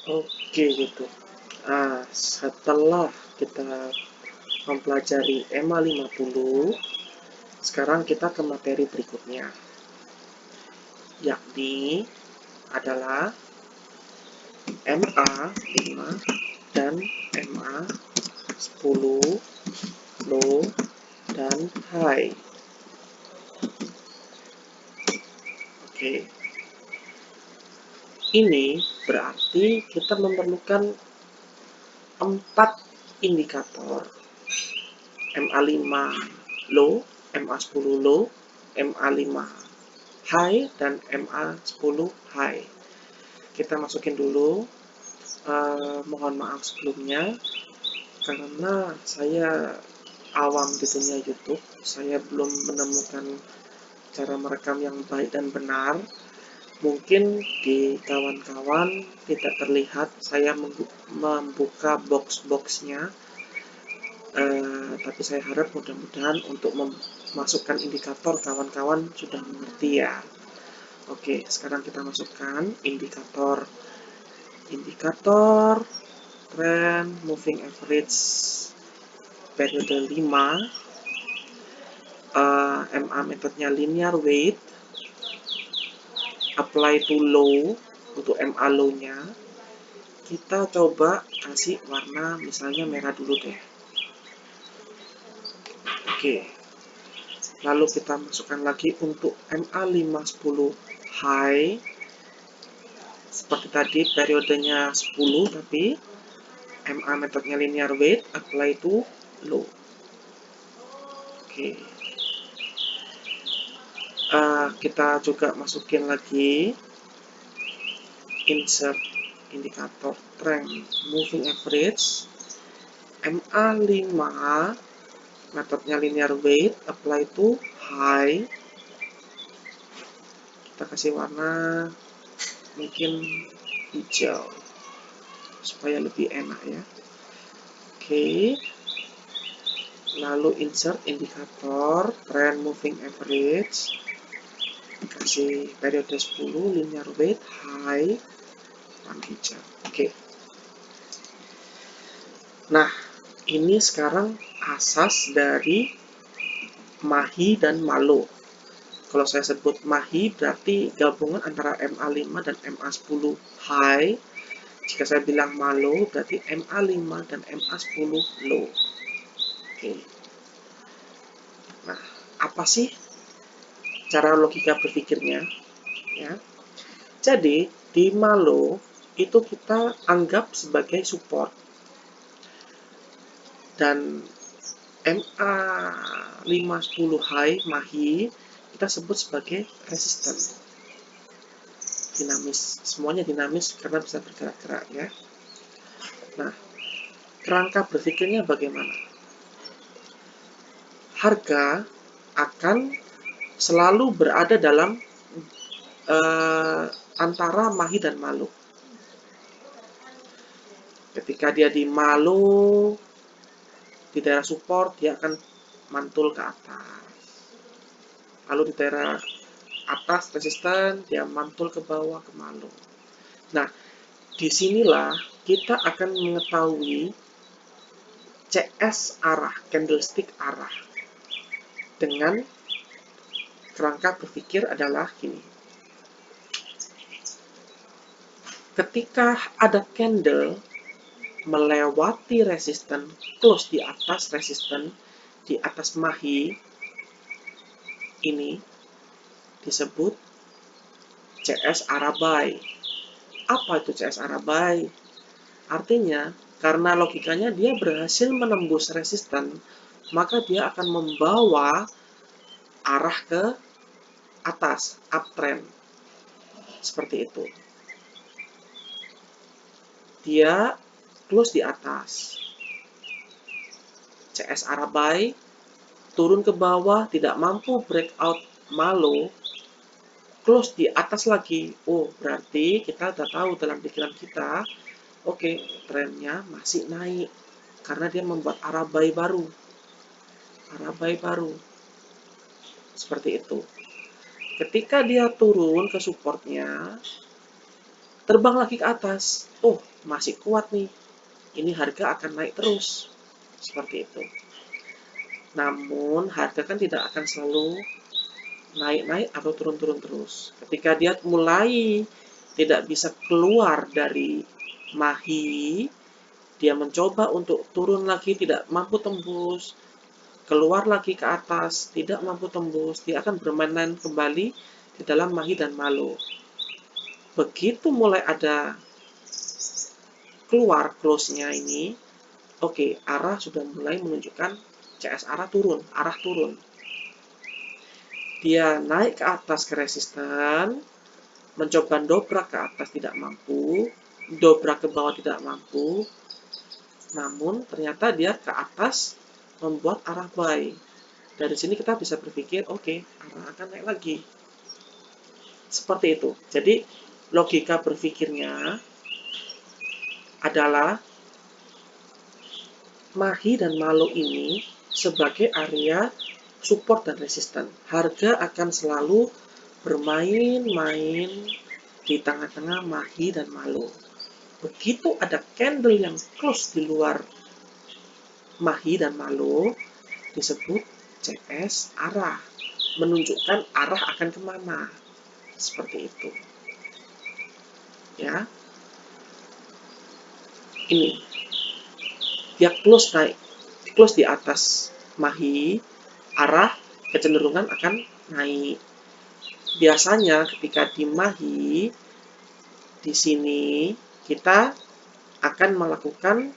Oke gitu. Setelah kita mempelajari EMA 50, sekarang kita ke materi berikutnya, yakni adalah MA 5 dan MA 10, low dan high. Oke, ini berarti kita memerlukan 4 indikator, MA5 low, MA10 low, MA5 high, dan MA10 high. Kita masukin dulu. Mohon maaf sebelumnya, karena saya awam di dunia YouTube, saya belum menemukan cara merekam yang baik dan benar. Mungkin di kawan-kawan tidak terlihat saya membuka box-boxnya, tapi saya harap mudah-mudahan untuk memasukkan indikator kawan-kawan sudah mengerti ya. Oke, sekarang kita masukkan indikator trend moving average periode 5. MA metodenya linear weight, apply to low untuk MA low nya. Kita coba kasih warna misalnya merah dulu deh. Oke, lalu kita masukkan lagi untuk MA 510 high, seperti tadi periodenya 10, tapi MA metodenya linear weight, apply to low. Oke, kita juga masukin lagi insert indikator trend moving average, MA5 metodenya linear weight, apply to high. Kita kasih warna mungkin hijau supaya lebih enak ya. Oke, lalu insert indikator trend moving average, kasih periode 10 linear weight high, warna hijau. Oke, nah ini sekarang asas dari MAHI dan MALO. Kalau saya sebut MAHI berarti gabungan antara MA5 dan MA10 high. Jika saya bilang MALO berarti MA5 dan MA10 low. Oke. Nah, apa sih cara logika berpikirnya? Ya. Jadi di MALO itu kita anggap sebagai support, dan MA510 high MAHI kita sebut sebagai resisten. Dinamis, semuanya dinamis karena bisa bergerak-gerak ya. Nah, kerangka berpikirnya bagaimana? Harga akan selalu berada dalam antara MAHI dan MALO. Ketika dia di MALO, di daerah support, dia akan mantul ke atas. Lalu di daerah atas resisten, dia mantul ke bawah ke MALO. Nah, disinilah kita akan mengetahui CS arah, candlestick arah. Dengan kerangka berpikir adalah gini. Ketika ada candle melewati resisten, close di atas resisten, di atas MAHI, ini disebut CS arah buy. Apa itu CS arah buy? Artinya, karena logikanya dia berhasil menembus resisten, maka dia akan membawa arah ke atas, uptrend. Seperti itu. Dia close di atas. CS arah buy, turun ke bawah, tidak mampu breakout MALO, close di atas lagi. Oh, berarti kita udah tahu dalam pikiran kita, oke, trennya masih naik karena dia membuat arah buy baru. Arah buy baru. Seperti itu. Ketika dia turun ke supportnya, terbang lagi ke atas. Oh, masih kuat nih. Ini harga akan naik terus. Seperti itu. Namun, harga kan tidak akan selalu naik-naik atau turun-turun terus. Ketika dia mulai tidak bisa keluar dari mahi, dia mencoba untuk turun lagi, tidak mampu tembus, keluar lagi ke atas, tidak mampu tembus, dia akan bermain kembali di dalam mahi dan malo. Begitu mulai ada keluar close-nya ini, oke, arah sudah mulai menunjukkan CS arah turun. Dia naik ke atas ke resisten, mencoba dobrak ke atas tidak mampu, dobrak ke bawah tidak mampu, namun ternyata dia ke atas membuat arah buy. Dari sini kita bisa berpikir, oke, arah akan naik lagi. Seperti itu. Jadi logika berpikirnya adalah mahi dan malo ini sebagai area support dan resisten. Harga akan selalu bermain-main di tengah-tengah mahi dan malo. Begitu ada candle yang close di luar mahi dan malo, disebut CS arah, menunjukkan arah akan kemana. Seperti itu. Ya, ini dia close di atas mahi, arah kecenderungan akan naik. Biasanya ketika di mahi, di sini kita akan melakukan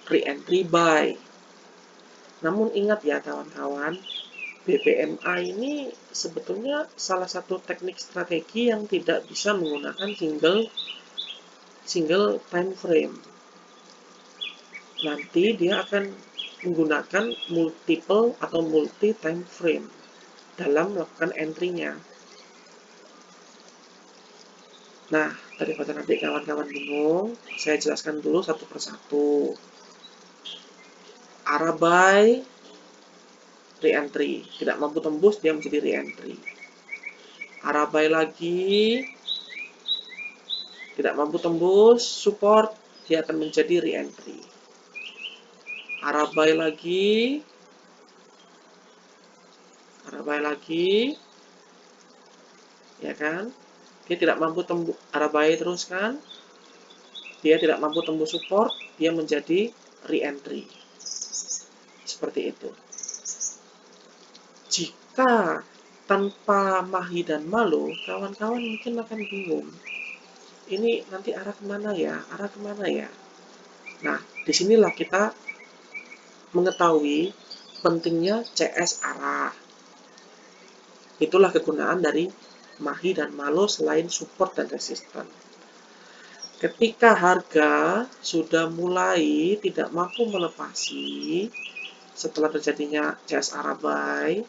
re-entry buy. Namun ingat ya kawan-kawan, BPMA ini sebetulnya salah satu teknik strategi yang tidak bisa menggunakan single time frame. Nanti dia akan menggunakan multiple atau multi time frame dalam melakukan entry-nya. Nah, daripada nanti kawan-kawan bingung, saya jelaskan dulu satu persatu. Arah buy, re-entry. Tidak mampu tembus, dia menjadi re-entry. Arah buy lagi, tidak mampu tembus, support, dia akan menjadi re-entry. Arah buy lagi, ya kan? Dia tidak mampu tembus arah buy terus kan? Dia tidak mampu tembus support, dia menjadi re-entry. Seperti itu. Jika tanpa mahi dan malo, kawan-kawan mungkin akan bingung. Ini nanti arah kemana ya? Nah, disinilah kita mengetahui pentingnya CS arah. Itulah kegunaan dari mahi dan malo selain support dan resisten. Ketika harga sudah mulai tidak mampu melepasi setelah terjadinya CS arah buy,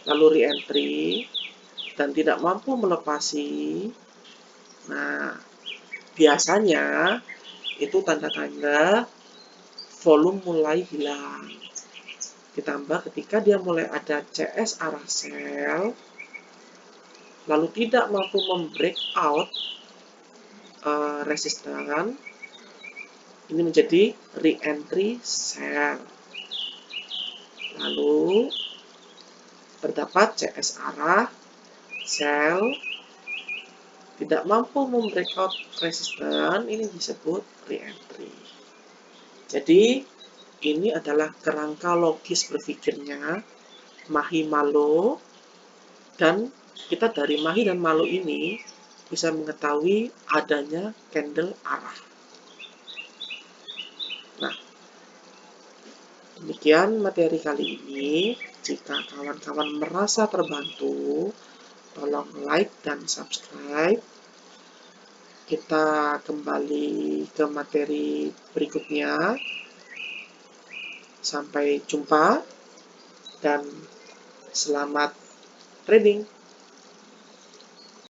lalu re-entry, dan tidak mampu melepasi, nah biasanya itu tanda-tanda volume mulai hilang. Ditambah ketika dia mulai ada CS arah sell, lalu tidak mampu membreak out resisten, ini menjadi re-entry sell. Lalu terdapat CS arah sell, tidak mampu membreakout resisten, ini disebut re-entry. Jadi ini adalah kerangka logis berpikirnya mahi malo, dan kita dari mahi dan malo ini bisa mengetahui adanya candle arah. Nah, demikian materi kali ini. Jika kawan-kawan merasa terbantu, tolong like dan subscribe. Kita kembali ke materi berikutnya. Sampai jumpa dan selamat trading.